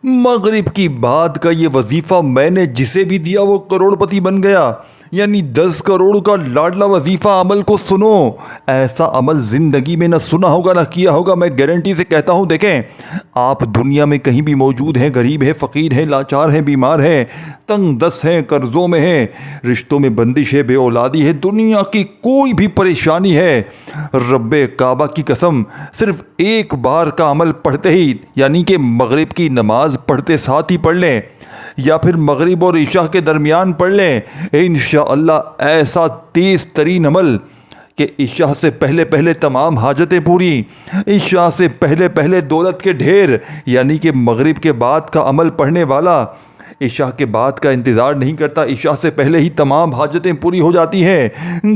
مغرب کی بعد کا یہ وظیفہ میں نے جسے بھی دیا وہ کروڑپتی بن گیا، یعنی 10 کروڑ کا لاڈلا وظیفہ۔ عمل کو سنو، ایسا عمل زندگی میں نہ سنا ہوگا نہ کیا ہوگا، میں گارنٹی سے کہتا ہوں۔ دیکھیں، آپ دنیا میں کہیں بھی موجود ہیں، غریب ہیں، فقیر ہیں، لاچار ہیں، بیمار ہیں، تنگ دست ہیں، قرضوں میں ہیں، رشتوں میں بندش ہے، بے اولادی ہے، دنیا کی کوئی بھی پریشانی ہے، رب کعبہ کی قسم صرف ایک بار کا عمل پڑھتے ہی، یعنی کہ مغرب کی نماز پڑھتے ساتھ ہی پڑھ لیں یا پھر مغرب اور عشاء کے درمیان پڑھ لیں، انشاءاللہ ایسا تیز ترین عمل کہ عشاء سے پہلے پہلے تمام حاجتیں پوری، عشاء سے پہلے پہلے دولت کے ڈھیر، یعنی کہ مغرب کے بعد کا عمل پڑھنے والا عشاء کے بعد کا انتظار نہیں کرتا، عشاء سے پہلے ہی تمام حاجتیں پوری ہو جاتی ہیں۔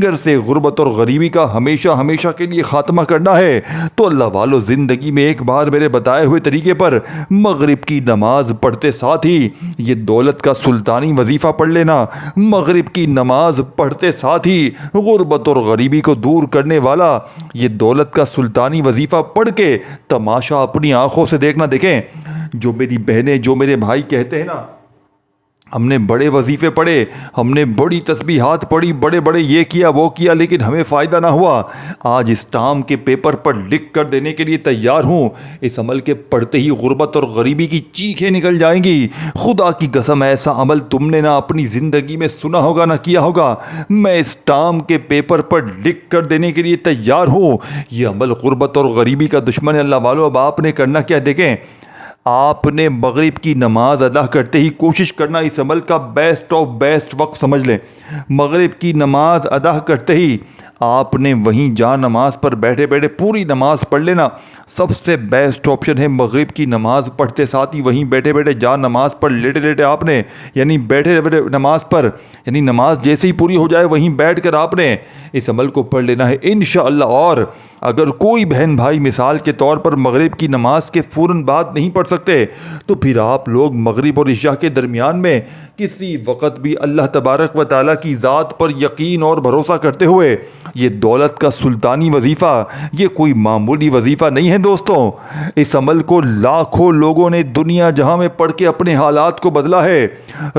گھر سے غربت اور غریبی کا ہمیشہ ہمیشہ کے لیے خاتمہ کرنا ہے تو اللہ والو زندگی میں ایک بار میرے بتائے ہوئے طریقے پر مغرب کی نماز پڑھتے ساتھ ہی یہ دولت کا سلطانی وظیفہ پڑھ لینا، مغرب کی نماز پڑھتے ساتھ ہی غربت اور غریبی کو دور کرنے والا یہ دولت کا سلطانی وظیفہ پڑھ کے تماشا اپنی آنکھوں سے دیکھنا۔ دیکھیں، جو میری بہنیں، جو میرے بھائی کہتے ہیں نا، ہم نے بڑے وظیفے پڑھے، ہم نے بڑی تسبیحات پڑھی، بڑے بڑے یہ کیا وہ کیا، لیکن ہمیں فائدہ نہ ہوا، آج اسٹامپ کے پیپر پر لکھ کر دینے کے لیے تیار ہوں، اس عمل کے پڑھتے ہی غربت اور غریبی کی چیخیں نکل جائیں گی۔ خدا کی قسم ایسا عمل تم نے نہ اپنی زندگی میں سنا ہوگا نہ کیا ہوگا، میں اسٹامپ کے پیپر پر لکھ کر دینے کے لیے تیار ہوں۔ یہ عمل غربت اور غریبی کا دشمن ہے اللہ والو۔ اب آپ نے کرنا کیا؟ دیکھیں، آپ نے مغرب کی نماز ادا کرتے ہی کوشش کرنا، اس عمل کا بیسٹ آف بیسٹ وقت سمجھ لیں، مغرب کی نماز ادا کرتے ہی آپ نے وہیں جا نماز پر بیٹھے بیٹھے پوری نماز پڑھ لینا۔ سب سے بیسٹ آپشن ہے مغرب کی نماز پڑھتے ساتھ ہی وہیں بیٹھے بیٹھے جا نماز پر لیٹے لیٹے آپ نے، یعنی بیٹھے بیٹھے نماز پر، یعنی نماز جیسے ہی پوری ہو جائے وہیں بیٹھ کر آپ نے اس عمل کو پڑھ لینا ہے انشاءاللہ۔ اور اگر کوئی بہن بھائی مثال کے طور پر مغرب کی نماز کے فوراً بعد نہیں پڑھ سکتے تو پھر آپ لوگ مغرب اور عشاء کے درمیان میں کسی وقت بھی اللہ تبارک و تعالیٰ کی ذات پر یقین اور بھروسہ کرتے ہوئے یہ دولت کا سلطانی وظیفہ، یہ کوئی معمولی وظیفہ نہیں ہے دوستوں، اس عمل کو لاکھوں لوگوں نے دنیا جہاں میں پڑھ کے اپنے حالات کو بدلا ہے۔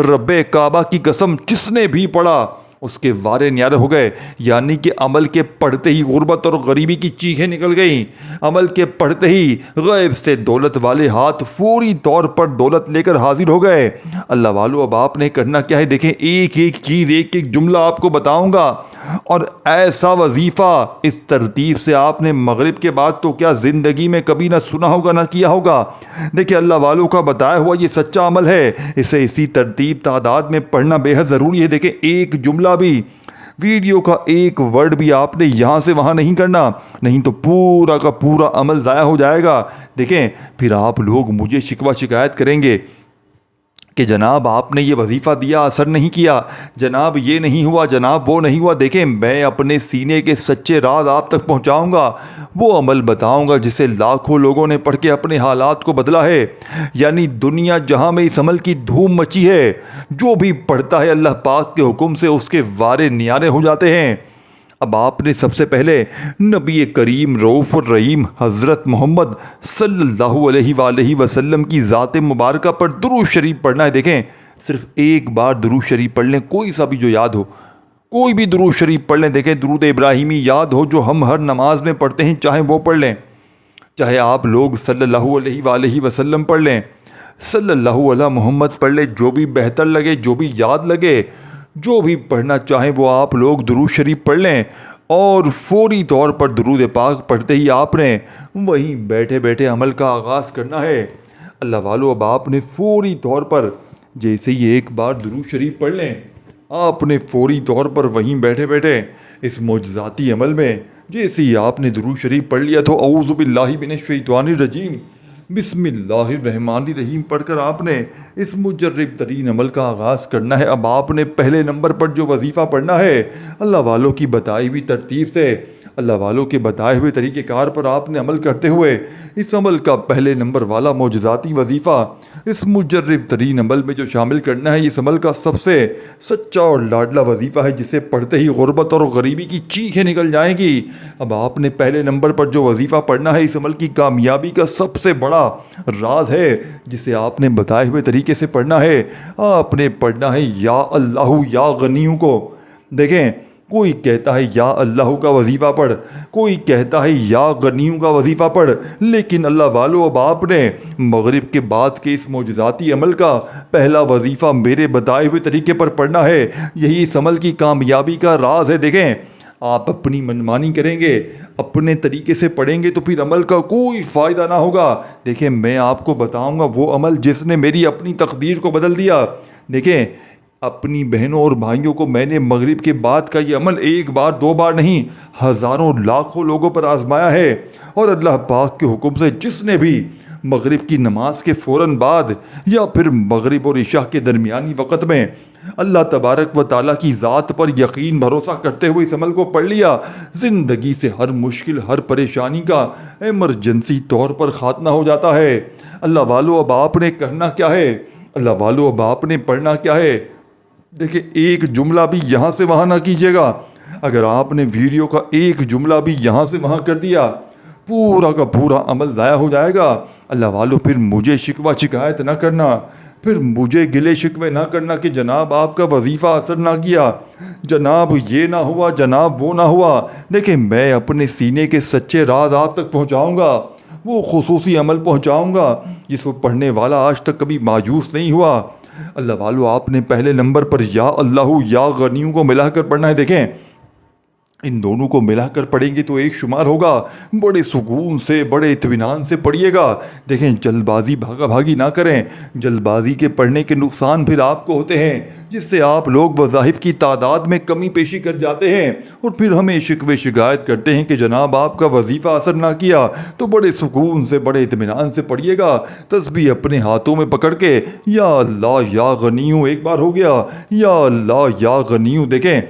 رب کعبہ کی قسم جس نے بھی پڑھا اس کے وارے نیارے ہو گئے، یعنی کہ عمل کے پڑھتے ہی غربت اور غریبی کی چیخیں نکل گئیں، عمل کے پڑھتے ہی غیب سے دولت والے ہاتھ فوری طور پر دولت لے کر حاضر ہو گئے۔ اللہ والو اب آپ نے کرنا کیا ہے؟ دیکھیں، ایک ایک چیز، ایک ایک جملہ آپ کو بتاؤں گا، اور ایسا وظیفہ اس ترتیب سے آپ نے مغرب کے بعد تو کیا زندگی میں کبھی نہ سنا ہوگا نہ کیا ہوگا۔ دیکھیں، اللہ والوں کا بتایا ہوا یہ سچا عمل ہے، اسے اسی ترتیب تعداد میں پڑھنا بے حد ضروری ہے۔ دیکھیں، ایک جملہ بھی، ویڈیو کا ایک ورڈ بھی آپ نے یہاں سے وہاں نہیں کرنا، نہیں تو پورا کا پورا عمل ضائع ہو جائے گا۔ دیکھیں، پھر آپ لوگ مجھے شکوہ شکایت کریں گے کہ جناب آپ نے یہ وظیفہ دیا، اثر نہیں کیا، جناب یہ نہیں ہوا، جناب وہ نہیں ہوا۔ دیکھیں، میں اپنے سینے کے سچے راز آپ تک پہنچاؤں گا، وہ عمل بتاؤں گا جسے لاکھوں لوگوں نے پڑھ کے اپنے حالات کو بدلا ہے، یعنی دنیا جہاں میں اس عمل کی دھوم مچی ہے، جو بھی پڑھتا ہے اللہ پاک کے حکم سے اس کے وارے نیارے ہو جاتے ہیں۔ اب آپ نے سب سے پہلے نبی کریم رؤوف الرحیم حضرت محمد صلی اللہ علیہ وآلہ وسلم کی ذات مبارکہ پر درود شریف پڑھنا ہے۔ دیکھیں، صرف ایک بار درود شریف پڑھ لیں، کوئی سا بھی جو یاد ہو، کوئی بھی درود شریف پڑھ لیں۔ دیکھیں، درود ابراہیمی یاد ہو جو ہم ہر نماز میں پڑھتے ہیں، چاہے وہ پڑھ لیں، چاہے آپ لوگ صلی اللہ علیہ وآلہ وسلم پڑھ لیں، صلی اللہ علیہ محمد پڑھ لیں، جو بھی بہتر لگے، جو بھی یاد لگے، جو بھی پڑھنا چاہیں وہ آپ لوگ درود شریف پڑھ لیں، اور فوری طور پر درود پاک پڑھتے ہی آپ نے وہیں بیٹھے بیٹھے عمل کا آغاز کرنا ہے۔ اللہ والو اب آپ نے فوری طور پر جیسے ہی ایک بار درود شریف پڑھ لیں، آپ نے فوری طور پر وہیں بیٹھے بیٹھے اس معجزاتی عمل میں جیسے ہی آپ نے درود شریف پڑھ لیا تو اعوذ باللہ من الشیطان الرجیم بسم اللہ الرحمن الرحیم پڑھ کر آپ نے اس مجرب ترین عمل کا آغاز کرنا ہے۔ اب آپ نے پہلے نمبر پر جو وظیفہ پڑھنا ہے اللہ والوں کی بتائی ہوئی ترتیب سے اللہ والوں کے بتائے ہوئے طریقہ کار پر آپ نے عمل کرتے ہوئے اس عمل کا پہلے نمبر والا معجزاتی وظیفہ اس مجرب ترین عمل میں جو شامل کرنا ہے، اس عمل کا سب سے سچا اور لاڈلا وظیفہ ہے جسے پڑھتے ہی غربت اور غریبی کی چیخیں نکل جائیں گی۔ اب آپ نے پہلے نمبر پر جو وظیفہ پڑھنا ہے، اس عمل کی کامیابی کا سب سے بڑا راز ہے جسے آپ نے بتائے ہوئے طریقے سے پڑھنا ہے۔ آپ نے پڑھنا ہے یا اللہ یا غنیوں کو۔ دیکھیں، کوئی کہتا ہے یا اللہ کا وظیفہ پڑھ، کوئی کہتا ہے یا غنیوں کا وظیفہ پڑھ، لیکن اللہ والو اب آپ نے مغرب کے بعد کے اس معجزاتی عمل کا پہلا وظیفہ میرے بتائے ہوئے طریقے پر پڑھنا ہے۔ یہی اس عمل کی کامیابی کا راز ہے۔ دیکھیں، آپ اپنی منمانی کریں گے، اپنے طریقے سے پڑھیں گے تو پھر عمل کا کوئی فائدہ نہ ہوگا۔ دیکھیں، میں آپ کو بتاؤں گا وہ عمل جس نے میری اپنی تقدیر کو بدل دیا۔ دیکھیں، اپنی بہنوں اور بھائیوں کو میں نے مغرب کے بعد کا یہ عمل ایک بار دو بار نہیں، ہزاروں لاکھوں لوگوں پر آزمایا ہے، اور اللہ پاک کے حکم سے جس نے بھی مغرب کی نماز کے فوراً بعد یا پھر مغرب اور عشاء کے درمیانی وقت میں اللہ تبارک و تعالیٰ کی ذات پر یقین بھروسہ کرتے ہوئے اس عمل کو پڑھ لیا، زندگی سے ہر مشکل، ہر پریشانی کا ایمرجنسی طور پر خاتمہ ہو جاتا ہے۔ اللہ والو اب آپ نے کرنا کیا ہے؟ اللہ والو اب آپ نے پڑھنا کیا ہے؟ دیکھیں، ایک جملہ بھی یہاں سے وہاں نہ کیجیے گا۔ اگر آپ نے ویڈیو کا ایک جملہ بھی یہاں سے وہاں کر دیا، پورا کا پورا عمل ضائع ہو جائے گا۔ اللہ والو پھر مجھے شکوہ شکایت نہ کرنا، پھر مجھے گلے شکوے نہ کرنا کہ جناب آپ کا وظیفہ اثر نہ کیا، جناب یہ نہ ہوا، جناب وہ نہ ہوا۔ دیکھیں، میں اپنے سینے کے سچے راز آپ تک پہنچاؤں گا، وہ خصوصی عمل پہنچاؤں گا جس کو پڑھنے والا آج تک کبھی مایوس نہیں ہوا۔ اللہ والو آپ نے پہلے نمبر پر یا اللہ یا غنیوں کو ملا کر پڑھنا ہے۔ دیکھیں، ان دونوں کو ملا کر پڑھیں گے تو ایک شمار ہوگا۔ بڑے سکون سے، بڑے اطمینان سے پڑھیے گا۔ دیکھیں، جلد بازی بھاگا بھاگی نہ کریں۔ جلد بازی کے پڑھنے کے نقصان پھر آپ کو ہوتے ہیں، جس سے آپ لوگ وظائف کی تعداد میں کمی پیشی کر جاتے ہیں اور پھر ہمیں شکوے شکایت کرتے ہیں کہ جناب آپ کا وظیفہ اثر نہ کیا۔ تو بڑے سکون سے، بڑے اطمینان سے پڑھیے گا، تسبیح اپنے ہاتھوں میں پکڑ کے یا اللہ یا غنیوں ایک بار ہو گیا، یا اللہ یا غنیوں دیکھیں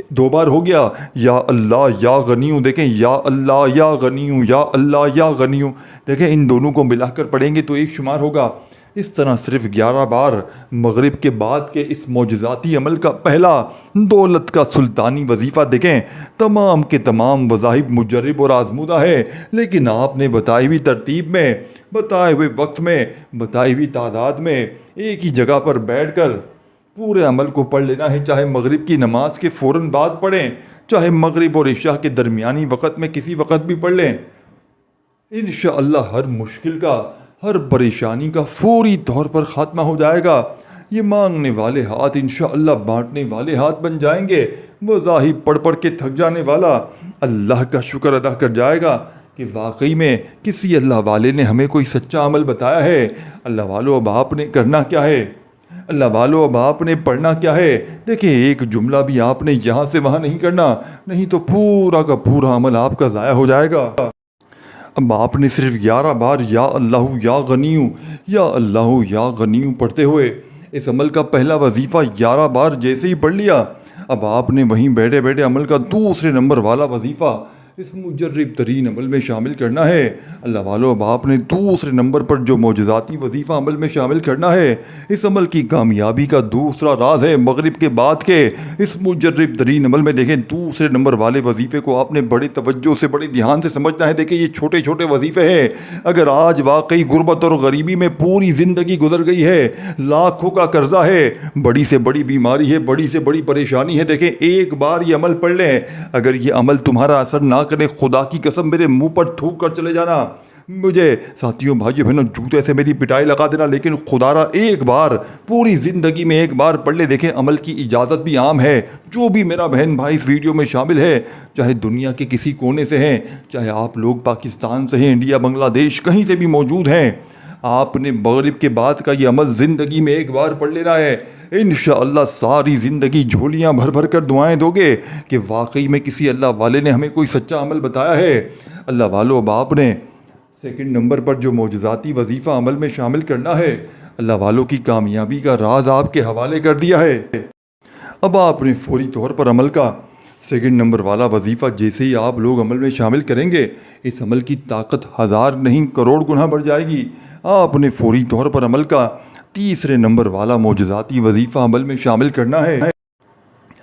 دو بار ہو گیا، یا اللہ یا غنیوں دیکھیں، یا اللہ یا غنیوں، یا اللہ یا غنیوں دیکھیں، ان دونوں کو ملا کر پڑھیں گے تو ایک شمار ہوگا۔ اس طرح صرف 11 بار مغرب کے بعد کے اس معجزاتی عمل کا پہلا دولت کا سلطانی وظیفہ دیکھیں، تمام کے تمام وظائف مجرب اور آزمودہ ہے، لیکن آپ نے بتائی ہوئی ترتیب میں، بتائے ہوئے وقت میں، بتائی ہوئی تعداد میں ایک ہی جگہ پر بیٹھ کر پورے عمل کو پڑھ لینا ہے۔ چاہے مغرب کی نماز کے فوراً بعد پڑھیں، چاہے مغرب اور عشاء کے درمیانی وقت میں کسی وقت بھی پڑھ لیں۔ انشاءاللہ ہر مشکل کا، ہر پریشانی کا فوری طور پر خاتمہ ہو جائے گا۔ یہ مانگنے والے ہاتھ انشاءاللہ بانٹنے والے ہاتھ بن جائیں گے۔ وظائف پڑھ پڑھ کے تھک جانے والا اللہ کا شکر ادا کر جائے گا کہ واقعی میں کسی اللہ والے نے ہمیں کوئی سچا عمل بتایا ہے۔ اللہ والو اب آپ نے کرنا کیا ہے؟ اللہ والو اب آپ نے پڑھنا کیا ہے؟ دیکھیں، ایک جملہ بھی آپ نے یہاں سے وہاں نہیں کرنا، نہیں تو پورا کا پورا عمل آپ کا ضائع ہو جائے گا۔ اب آپ نے صرف 11 بار یا اللہ یا غنیوں، یا اللہ یا غنیوں پڑھتے ہوئے اس عمل کا پہلا وظیفہ 11 بار جیسے ہی پڑھ لیا، اب آپ نے وہیں بیٹھے بیٹھے عمل کا دوسرے نمبر والا وظیفہ اس مجرب ترین عمل میں شامل کرنا ہے۔ اللہ والو اب آپ نے دوسرے نمبر پر جو معجزاتی وظیفہ عمل میں شامل کرنا ہے، اس عمل کی کامیابی کا دوسرا راز ہے مغرب کے بعد کے اس مجرب ترین عمل میں۔ دیکھیں، دوسرے نمبر والے وظیفے کو آپ نے بڑی توجہ سے، بڑے دھیان سے سمجھنا ہے۔ دیکھیں، یہ چھوٹے چھوٹے وظیفے ہیں۔ اگر آج واقعی غربت اور غریبی میں پوری زندگی گزر گئی ہے، لاکھوں کا قرضہ ہے، بڑی سے بڑی بیماری ہے، بڑی سے بڑی پریشانی ہے، دیکھیں ایک بار یہ عمل پڑھ لیں۔ اگر یہ عمل تمہارا اثر نہ کرے، خدا کی قسم میرے منہ پر تھوک کر چلے جانا، مجھے ساتھیوں بھائیوں بہنوں جوتے سے میری پٹائی لگا دینا، لیکن خدا را ایک بار پوری زندگی میں ایک بار پڑھ لے۔ دیکھیں، عمل کی اجازت بھی عام ہے۔ جو بھی میرا بہن بھائی اس ویڈیو میں شامل ہے، چاہے دنیا کے کسی کونے سے ہیں، چاہے آپ لوگ پاکستان سے ہیں، انڈیا، بنگلہ دیش، کہیں سے بھی موجود ہیں، آپ نے مغرب کے بعد کا یہ عمل زندگی میں ایک بار پڑھ لینا ہے۔ انشاءاللہ ساری زندگی جھولیاں بھر بھر کر دعائیں دو گے کہ واقعی میں کسی اللہ والے نے ہمیں کوئی سچا عمل بتایا ہے۔ اللہ والو اب آپ نے سیکنڈ نمبر پر جو معجزاتی وظیفہ عمل میں شامل کرنا ہے، اللہ والوں کی کامیابی کا راز آپ کے حوالے کر دیا ہے۔ اب آپ نے فوری طور پر عمل کا سیکنڈ نمبر والا وظیفہ جیسے ہی آپ لوگ عمل میں شامل کریں گے، اس عمل کی طاقت 1000 نہیں کروڑ گنا بڑھ جائے گی۔ آپ نے فوری طور پر عمل کا تیسرے نمبر والا معجزاتی وظیفہ عمل میں شامل کرنا ہے۔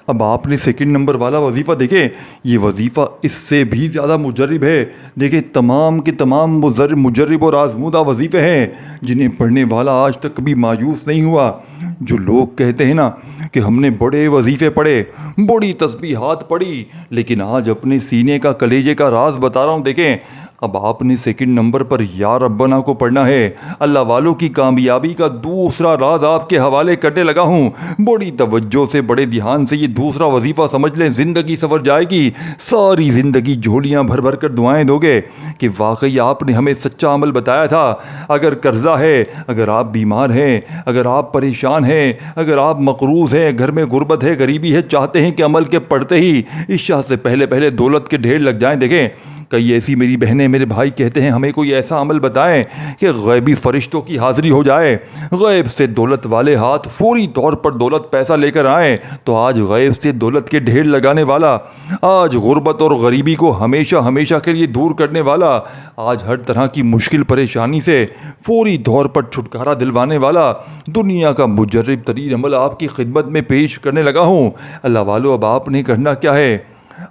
اب آپ نے سیکنڈ نمبر والا وظیفہ دیکھیں، یہ وظیفہ اس سے بھی زیادہ مجرب ہے۔ دیکھیں تمام کے تمام مجرب اور آزمودہ وظیفے ہیں جنہیں پڑھنے والا آج تک کبھی مایوس نہیں ہوا۔ جو لوگ کہتے ہیں نا کہ ہم نے بڑے وظیفے پڑھے، بڑی تسبیحات پڑھی، لیکن آج اپنے سینے کا کلیجے کا راز بتا رہا ہوں۔ دیکھیں اب آپ نے سیکنڈ نمبر پر یا ربنا کو پڑھنا ہے۔ اللہ والوں کی کامیابی کا دوسرا راز آپ کے حوالے کرنے لگا ہوں۔ بڑی توجہ سے، بڑے دھیان سے یہ دوسرا وظیفہ سمجھ لیں، زندگی سنور جائے گی۔ ساری زندگی جھولیاں بھر بھر کر دعائیں دو گے کہ واقعی آپ نے ہمیں سچا عمل بتایا تھا۔ اگر قرضہ ہے، اگر آپ بیمار ہیں، اگر آپ پریشان ہیں، اگر آپ مقروض ہیں، گھر میں غربت ہے، غریبی ہے، چاہتے ہیں کہ عمل کے پڑھتے ہی عشاء سے پہلے پہلے دولت کے ڈھیر لگ جائیں۔ دیکھیں کئی ایسی میری بہنیں، میرے بھائی کہتے ہیں ہمیں کوئی ایسا عمل بتائیں کہ غیبی فرشتوں کی حاضری ہو جائے، غیب سے دولت والے ہاتھ فوری طور پر دولت پیسہ لے کر آئیں۔ تو آج غیب سے دولت کے ڈھیر لگانے والا، آج غربت اور غریبی کو ہمیشہ ہمیشہ کے لیے دور کرنے والا، آج ہر طرح کی مشکل پریشانی سے فوری طور پر چھٹکارا دلوانے والا دنیا کا مجرب ترین عمل آپ کی خدمت میں پیش کرنے لگا ہوں۔ اللہ والو اب آپ نے کرنا کیا ہے؟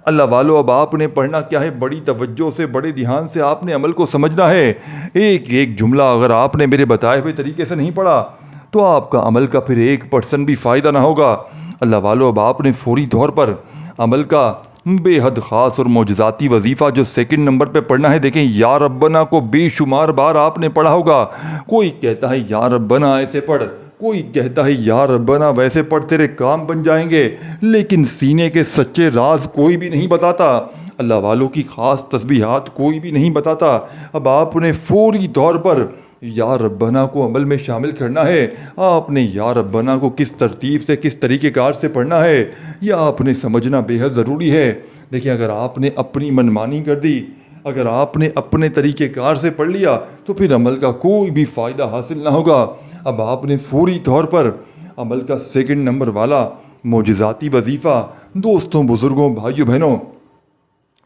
اللہ والو اب آپ نے پڑھنا کیا ہے؟ بڑی توجہ سے، بڑے دھیان سے آپ نے عمل کو سمجھنا ہے۔ ایک ایک جملہ اگر آپ نے میرے بتائے ہوئے طریقے سے نہیں پڑھا تو آپ کا عمل کا پھر 1% بھی فائدہ نہ ہوگا۔ اللہ والو اب آپ نے فوری طور پر عمل کا بے حد خاص اور معجزاتی وظیفہ جو سیکنڈ نمبر پہ پڑھنا ہے، دیکھیں یا ربنا کو بے شمار بار آپ نے پڑھا ہوگا۔ کوئی کہتا ہے یا ربنا ایسے پڑھ، کوئی کہتا ہے یا ربنا ویسے پڑھ، تیرے کام بن جائیں گے، لیکن سینے کے سچے راز کوئی بھی نہیں بتاتا۔ اللہ والوں کی خاص تسبیحات کوئی بھی نہیں بتاتا۔ اب آپ نے فوری طور پر یا ربنا کو عمل میں شامل کرنا ہے۔ آپ نے یا ربنا کو کس ترتیب سے، کس طریقہ کار سے پڑھنا ہے، یہ آپ نے سمجھنا بے حد ضروری ہے۔ دیکھیں اگر آپ نے اپنی منمانی کر دی، اگر آپ نے اپنے طریقہ کار سے پڑھ لیا تو پھر عمل کا کوئی بھی فائدہ حاصل نہ ہوگا۔ اب آپ نے فوری طور پر عمل کا سیکنڈ نمبر والا معجزاتی وظیفہ، دوستوں، بزرگوں، بھائیوں، بہنوں،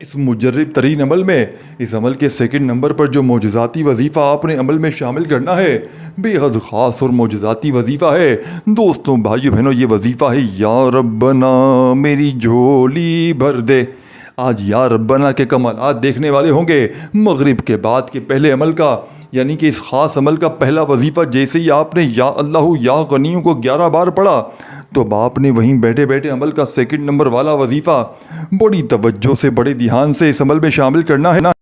اس مجرب ترین عمل میں، اس عمل کے سیکنڈ نمبر پر جو معجزاتی وظیفہ آپ نے عمل میں شامل کرنا ہے، بے حد خاص اور معجزاتی وظیفہ ہے۔ دوستوں، بھائیوں، بہنوں، یہ وظیفہ ہے یا ربنا میری جھولی بھر دے۔ آج یا ربنا کے کمالات دیکھنے والے ہوں گے۔ مغرب کے بعد کے پہلے عمل کا، یعنی کہ اس خاص عمل کا پہلا وظیفہ جیسے ہی آپ نے یا اللہ یا غنیوں کو 11 بار پڑھا تو اب آپ نے وہیں بیٹھے بیٹھے عمل کا سیکنڈ نمبر والا وظیفہ بڑی توجہ سے، بڑے دھیان سے اس عمل میں شامل کرنا ہے نا۔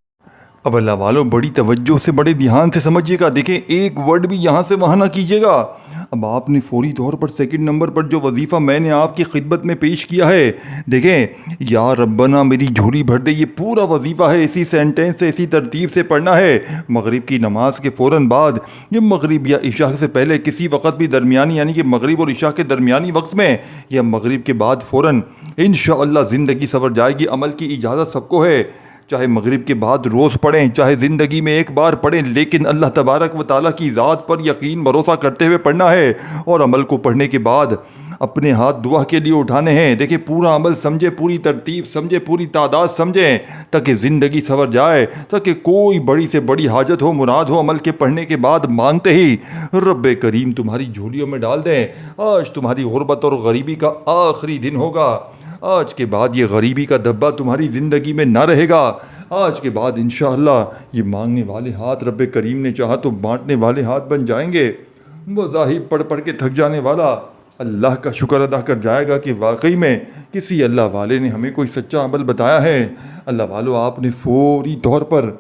اب اللہ والوں بڑی توجہ سے، بڑے دھیان سے سمجھیے گا۔ دیکھیں ایک ورڈ بھی یہاں سے وہاں نہ کیجیے گا۔ اب آپ نے فوری طور پر سیکنڈ نمبر پر جو وظیفہ میں نے آپ کی خدمت میں پیش کیا ہے، دیکھیں یا ربنا میری جھولی بھر دے، یہ پورا وظیفہ ہے اسی سینٹینس سے، اسی ترتیب سے پڑھنا ہے۔ مغرب کی نماز کے فوراً بعد، یہ مغرب یا عشاء سے پہلے کسی وقت بھی درمیانی، یعنی کہ مغرب اور عشاء کے درمیانی وقت میں، یا مغرب کے بعد فوراً انشاءاللہ زندگی سنور جائے گی۔ عمل کی اجازت سب کو ہے، چاہے مغرب کے بعد روز پڑھیں، چاہے زندگی میں ایک بار پڑھیں، لیکن اللہ تبارک و تعالیٰ کی ذات پر یقین بھروسہ کرتے ہوئے پڑھنا ہے۔ اور عمل کو پڑھنے کے بعد اپنے ہاتھ دعا کے لیے اٹھانے ہیں۔ دیکھیں پورا عمل سمجھے، پوری ترتیب سمجھے، پوری تعداد سمجھیں، تاکہ زندگی سنور جائے، تاکہ کوئی بڑی سے بڑی حاجت ہو، مراد ہو، عمل کے پڑھنے کے بعد مانگتے ہی رب کریم تمہاری جھولیوں میں ڈال دیں۔ آج تمہاری غربت اور غریبی کا آخری دن ہوگا۔ آج کے بعد یہ غریبی کا دبا تمہاری زندگی میں نہ رہے گا۔ آج کے بعد انشاءاللہ یہ مانگنے والے ہاتھ رب کریم نے چاہا تو بانٹنے والے ہاتھ بن جائیں گے۔ وظائف پڑھ پڑھ کے تھک جانے والا اللہ کا شکر ادا کر جائے گا کہ واقعی میں کسی اللہ والے نے ہمیں کوئی سچا عمل بتایا ہے۔ اللہ والو آپ نے فوری طور پر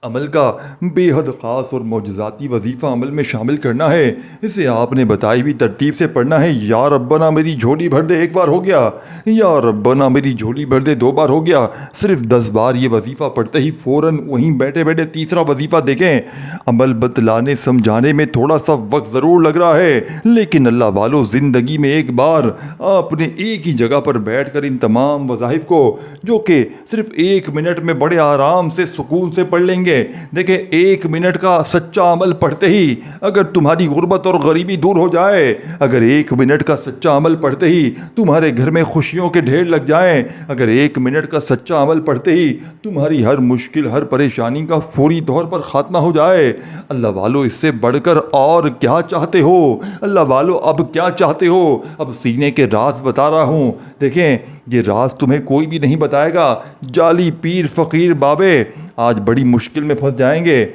عمل کا بے حد خاص اور معجزاتی وظیفہ عمل میں شامل کرنا ہے۔ اسے آپ نے بتائی ہوئی ترتیب سے پڑھنا ہے۔ یا ربنا میری جھولی بھر دے ایک بار ہو گیا، یا ربنا میری جھولی بھر دے 2 بار ہو گیا۔ صرف 10 بار یہ وظیفہ پڑھتے ہی فوراً وہیں بیٹھے بیٹھے تیسرا وظیفہ دیکھیں۔ عمل بتلانے سمجھانے میں تھوڑا سا وقت ضرور لگ رہا ہے، لیکن اللہ والو زندگی میں ایک بار آپ نے ایک ہی جگہ پر بیٹھ کر ان تمام وظائف کو، جو کہ صرف 1 منٹ میں بڑے آرام سے، سکون سے پڑھ لیں گے، گے۔ دیکھیں 1 منٹ کا سچا عمل پڑھتے ہی اگر تمہاری غربت اور غریبی دور ہو جائے، اگر 1 منٹ کا سچا عمل پڑھتے ہی تمہارے گھر میں خوشیوں کے ڈھیر لگ جائیں، اگر 1 منٹ کا سچا عمل پڑھتے ہی تمہاری ہر مشکل ہر پریشانی کا فوری طور پر خاتمہ ہو جائے، اللہ والو اس سے بڑھ کر اور کیا چاہتے ہو؟ اللہ والو اب کیا چاہتے ہو؟ اب سینے کے راز بتا رہا ہوں۔ دیکھیں یہ راز تمہیں کوئی بھی نہیں بتائے گا۔ جعلی پیر فقیر بابے آج بڑی مشکل میں پھنس جائیں گے۔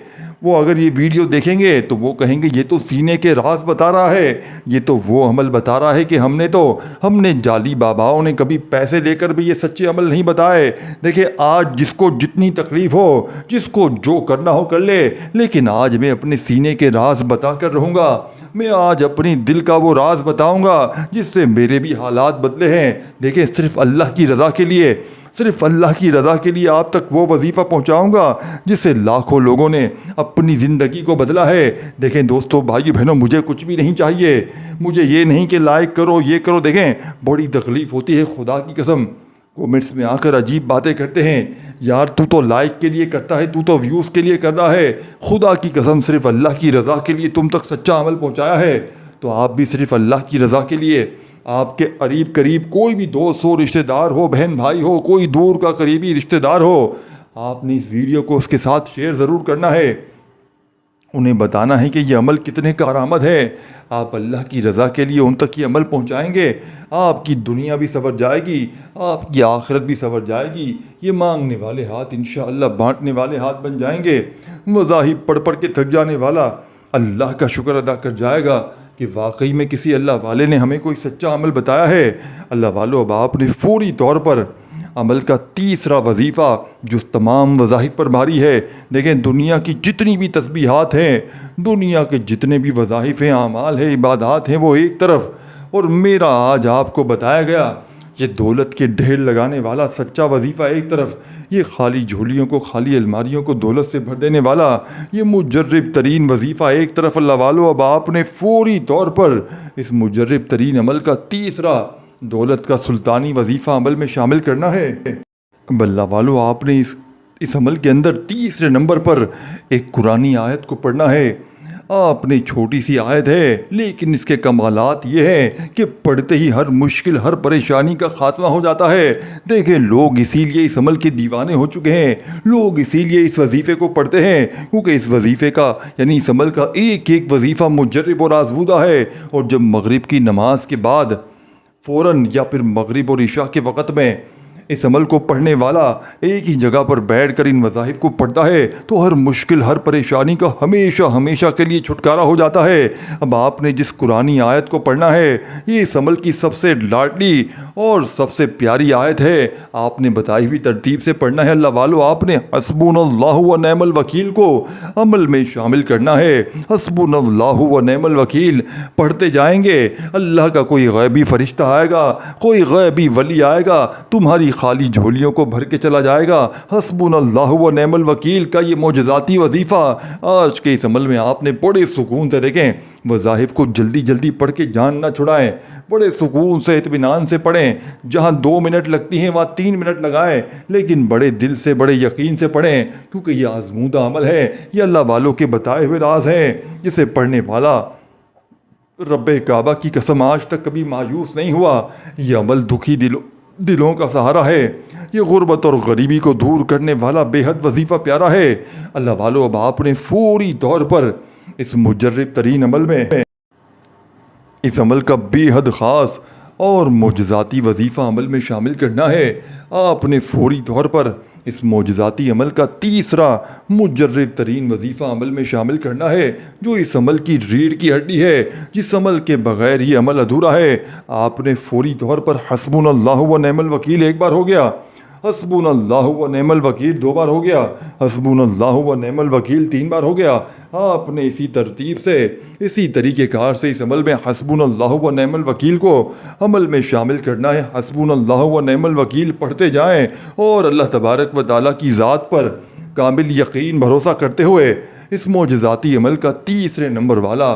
وہ اگر یہ ویڈیو دیکھیں گے تو وہ کہیں گے یہ تو سینے کے راز بتا رہا ہے، یہ تو وہ عمل بتا رہا ہے کہ ہم نے جعلی باباؤں نے کبھی پیسے لے کر بھی یہ سچے عمل نہیں بتائے۔ دیکھیں آج جس کو جتنی تکلیف ہو، جس کو جو کرنا ہو کر لے، لیکن آج میں اپنے سینے کے راز بتا کر رہوں گا۔ میں آج اپنی دل کا وہ راز بتاؤں گا جس سے میرے بھی حالات بدلے ہیں۔ دیکھیں صرف اللہ کی رضا کے لیے، صرف اللہ کی رضا کے لیے آپ تک وہ وظیفہ پہنچاؤں گا جس سے لاکھوں لوگوں نے اپنی زندگی کو بدلا ہے۔ دیکھیں دوستو بھائی بہنوں، مجھے کچھ بھی نہیں چاہیے، مجھے یہ نہیں کہ لائک کرو یہ کرو۔ دیکھیں بڑی تکلیف ہوتی ہے، خدا کی قسم کومنٹس میں آ کر عجیب باتیں کرتے ہیں، یار تو لائک کے لیے کرتا ہے، تو ویوز کے لیے کر رہا ہے۔ خدا کی قسم صرف اللہ کی رضا کے لیے تم تک سچا عمل پہنچایا ہے، تو آپ بھی صرف اللہ کی رضا کے لیے، آپ کے قریب کوئی بھی دوست ہو، رشتہ دار ہو، بہن بھائی ہو، کوئی دور کا قریبی رشتہ دار ہو، آپ نے اس ویڈیو کو اس کے ساتھ شیئر ضرور کرنا ہے، انہیں بتانا ہے کہ یہ عمل کتنے کارآمد ہے۔ آپ اللہ کی رضا کے لیے ان تک یہ عمل پہنچائیں گے، آپ کی دنیا بھی سنور جائے گی، آپ کی آخرت بھی سنور جائے گی۔ یہ مانگنے والے ہاتھ انشاءاللہ بانٹنے والے ہاتھ بن جائیں گے۔ مذاہب پڑھ کے تھک جانے والا اللہ کا شکر ادا کر جائے گا کہ واقعی میں کسی اللہ والے نے ہمیں کوئی سچا عمل بتایا ہے۔ اللہ والو اب آپ نے فوری طور پر عمل کا تیسرا وظیفہ جو تمام وظائف پر بھاری ہے۔ دیکھیں دنیا کی جتنی بھی تسبیحات ہیں، دنیا کے جتنے بھی وظائف ہیں، اعمال ہیں، عبادات ہیں، وہ ایک طرف، اور میرا آج آپ کو بتایا گیا یہ دولت کے ڈھیر لگانے والا سچا وظیفہ ایک طرف، یہ خالی جھولیوں کو، خالی الماریوں کو دولت سے بھر دینے والا یہ مجرب ترین وظیفہ ایک طرف۔ اللہ والو اب آپ نے فوری طور پر اس مجرب ترین عمل کا تیسرا دولت کا سلطانی وظیفہ عمل میں شامل کرنا ہے۔ اب اللہ والو آپ نے اس عمل کے اندر تیسرے نمبر پر ایک قرآنی آیت کو پڑھنا ہے۔ آپ نے چھوٹی سی آیت ہے لیکن اس کے کمالات یہ ہیں کہ پڑھتے ہی ہر مشکل ہر پریشانی کا خاتمہ ہو جاتا ہے۔ دیکھیں لوگ اسی لیے اس عمل کے دیوانے ہو چکے ہیں، لوگ اسی لیے اس وظیفے کو پڑھتے ہیں کیونکہ اس وظیفے کا یعنی اس عمل کا ایک وظیفہ مجرب اور آزمودہ ہے، اور جب مغرب کی نماز کے بعد فوراً یا پھر مغرب اور عشاء کے وقت میں اس عمل کو پڑھنے والا ایک ہی جگہ پر بیٹھ کر ان وظائف کو پڑھتا ہے تو ہر مشکل ہر پریشانی کا ہمیشہ کے لیے چھٹکارا ہو جاتا ہے۔ اب آپ نے جس قرآنی آیت کو پڑھنا ہے یہ اس عمل کی سب سے لاڈلی اور سب سے پیاری آیت ہے، آپ نے بتائی ہوئی ترتیب سے پڑھنا ہے۔ اللہ والو آپ نے حسبنا اللہ و نعم الوکیل کو عمل میں شامل کرنا ہے۔ حسبنا اللہ و نعم الوکیل پڑھتے جائیں گے، اللہ کا کوئی غیبی فرشتہ آئے گا، کوئی غیبی ولی آئے گا، تمہاری خالی جھولیوں کو بھر کے چلا جائے گا۔ حسبنا اللہ و نعم الوکیل کا یہ معجزاتی وظیفہ آج کے اس عمل میں آپ نے بڑے سکون سے، دیکھیں وظائف کو جلدی پڑھ کے جان نہ چھڑائیں، بڑے سکون سے اطمینان سے پڑھیں، جہاں 2 منٹ لگتی ہیں وہاں 3 منٹ لگائیں، لیکن بڑے دل سے بڑے یقین سے پڑھیں کیونکہ یہ آزمودہ عمل ہے، یہ اللہ والوں کے بتائے ہوئے راز ہیں جسے پڑھنے والا رب کعبہ کی قسم آج تک کبھی مایوس نہیں ہوا۔ یہ عمل دکھی دلوں کا سہارا ہے، یہ غربت اور غریبی کو دور کرنے والا بے حد وظیفہ پیارا ہے۔ اللہ والو اب آپ نے فوری طور پر اس مجرب ترین عمل میں اس عمل کا بے حد خاص اور معجزاتی وظیفہ عمل میں شامل کرنا ہے۔ آپ نے فوری طور پر اس معجزاتی عمل کا تیسرا مجرب ترین وظیفہ عمل میں شامل کرنا ہے جو اس عمل کی ریڑھ کی ہڈی ہے، جس عمل کے بغیر یہ عمل ادھورا ہے۔ آپ نے فوری طور پر حسبنا اللہ و نعم الوکیل ایک بار ہو گیا، حسبنا اللہ و نعم الوکیل 2 بار ہو گیا، حسبنا اللہ و نعم الوکیل 3 بار ہو گیا۔ آپ نے اسی ترتیب سے اسی طریقہ کار سے اس عمل میں حسبنا اللہ و نعم الوکیل کو عمل میں شامل کرنا ہے۔ حسبنا اللہ و نعم الوکیل پڑھتے جائیں اور اللہ تبارک و تعالیٰ کی ذات پر کامل یقین بھروسہ کرتے ہوئے اس معجزاتی عمل کا تیسرے نمبر والا